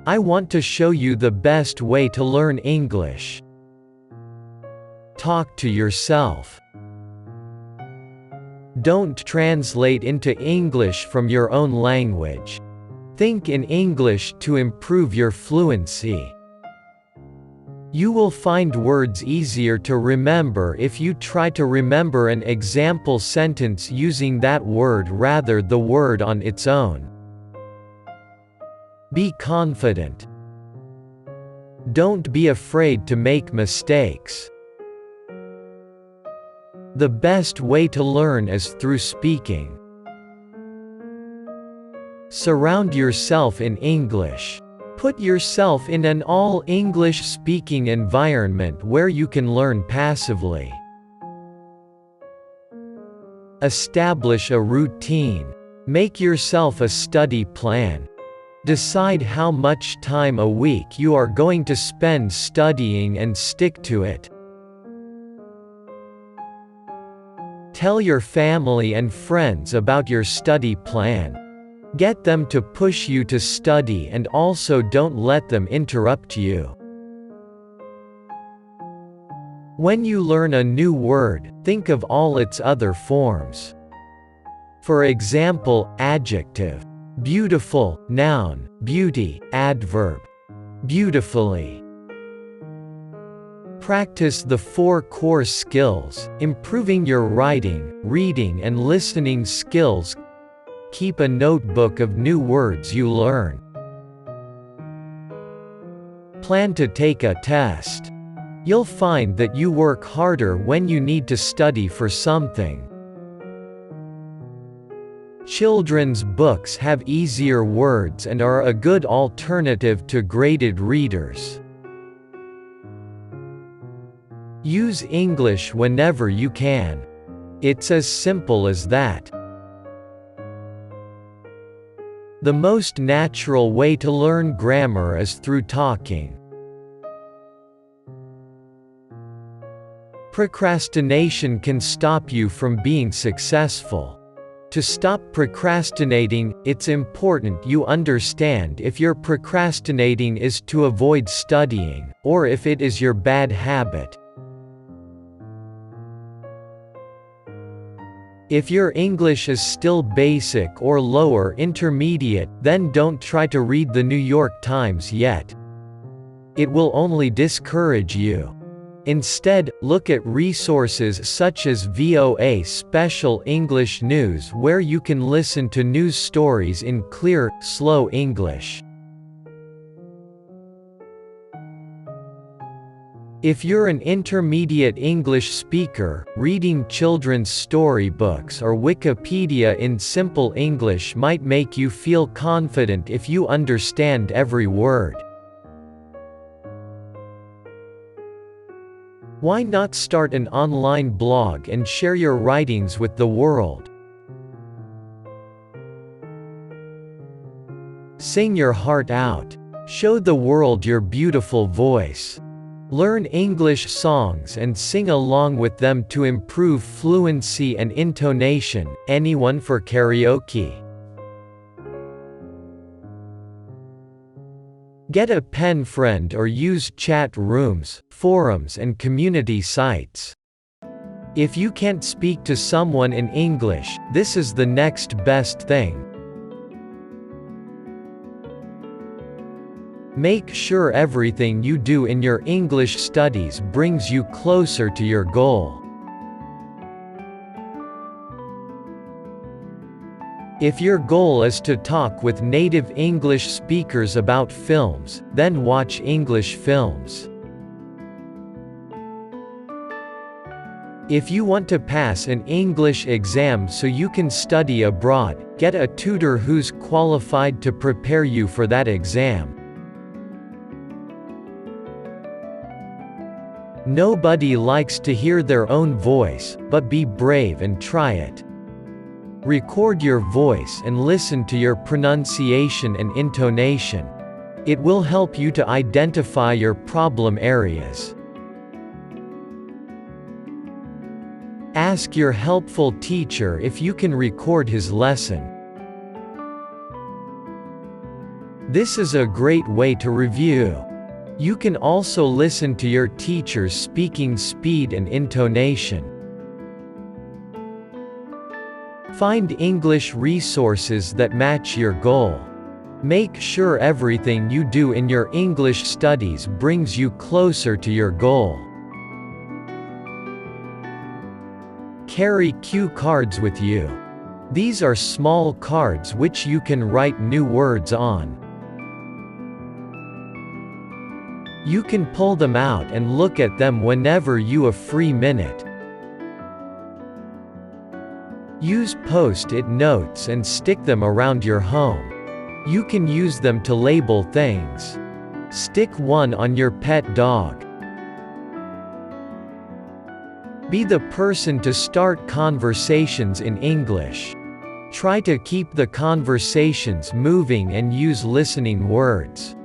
I want to show you the best way to learn English. Talk to yourself. Don't translate into English from your own language. Think in English to improve your fluency. You will find words easier to remember if you try to remember an example sentence using that word rather than the word on its own. Be confident. Don't be afraid to make mistakes. The best way to learn is through speaking. Surround yourself in English. Put yourself in an all-English speaking environment where you can learn passively. Establish a routine. Make yourself a study plan. Decide how much time a week you are going to spend studying and stick to it. Tell your family and friends about your study plan. Get them to push you to study and also don't let them interrupt you. When you learn a new word, think of all its other forms. For example, adjective, beautiful, noun, beauty, adverb, beautifully. Practice the 4 core skills, improving your writing, reading and listening skills. Keep a notebook of new words you learn. Plan to take a test. You'll find that you work harder when you need to study for something. Children's books have easier words and are a good alternative to graded readers. Use English whenever you can. It's as simple as that. The most natural way to learn grammar is through talking. Procrastination can stop you from being successful. To stop procrastinating, it's important you understand if you're procrastinating is to avoid studying, or if it is your bad habit. If your English is still basic or lower intermediate, then don't try to read the New York Times yet. It will only discourage you. Instead, look at resources such as VOA Special English News where you can listen to news stories in clear, slow English. If you're an intermediate English speaker, reading children's storybooks or Wikipedia in simple English might make you feel confident if you understand every word. Why not start an online blog and share your writings with the world? Sing your heart out. Show the world your beautiful voice. Learn English songs and sing along with them to improve fluency and intonation. Anyone for karaoke? Get a pen friend or use chat rooms, forums and community sites. If you can't speak to someone in English, this is the next best thing. Make sure everything you do in your English studies brings you closer to your goal. If your goal is to talk with native English speakers about films, then watch English films. If you want to pass an English exam so you can study abroad, get a tutor who's qualified to prepare you for that exam. Nobody likes to hear their own voice, but be brave and try it. Record your voice and listen to your pronunciation and intonation. It will help you to identify your problem areas. Ask your helpful teacher if you can record his lesson. This is a great way to review. You can also listen to your teacher's speaking speed and intonation. Find English resources that match your goal. Make sure everything you do in your English studies brings you closer to your goal. Carry cue cards with you. These are small cards which you can write new words on. You can pull them out and look at them whenever you have a free minute. Use post-it notes and stick them around your home. You can use them to label things. Stick one on your pet dog. Be the person to start conversations in English. Try to keep the conversations moving and use listening words.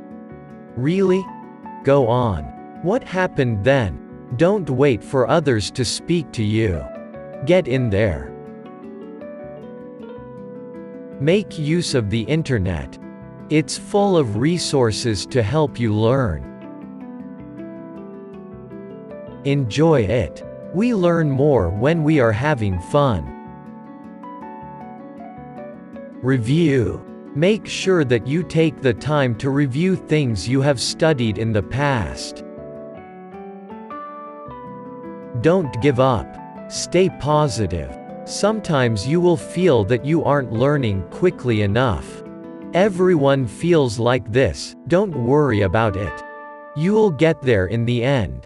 Really? Go on. What happened then? Don't wait for others to speak to you. Get in there. Make use of the internet. It's full of resources to help you learn. Enjoy it. We learn more when we are having fun. Review. Make sure that you take the time to review things you have studied in the past. Don't give up. Stay positive. Sometimes you will feel that you aren't learning quickly enough. Everyone feels like this, don't worry about it. You'll get there in the end.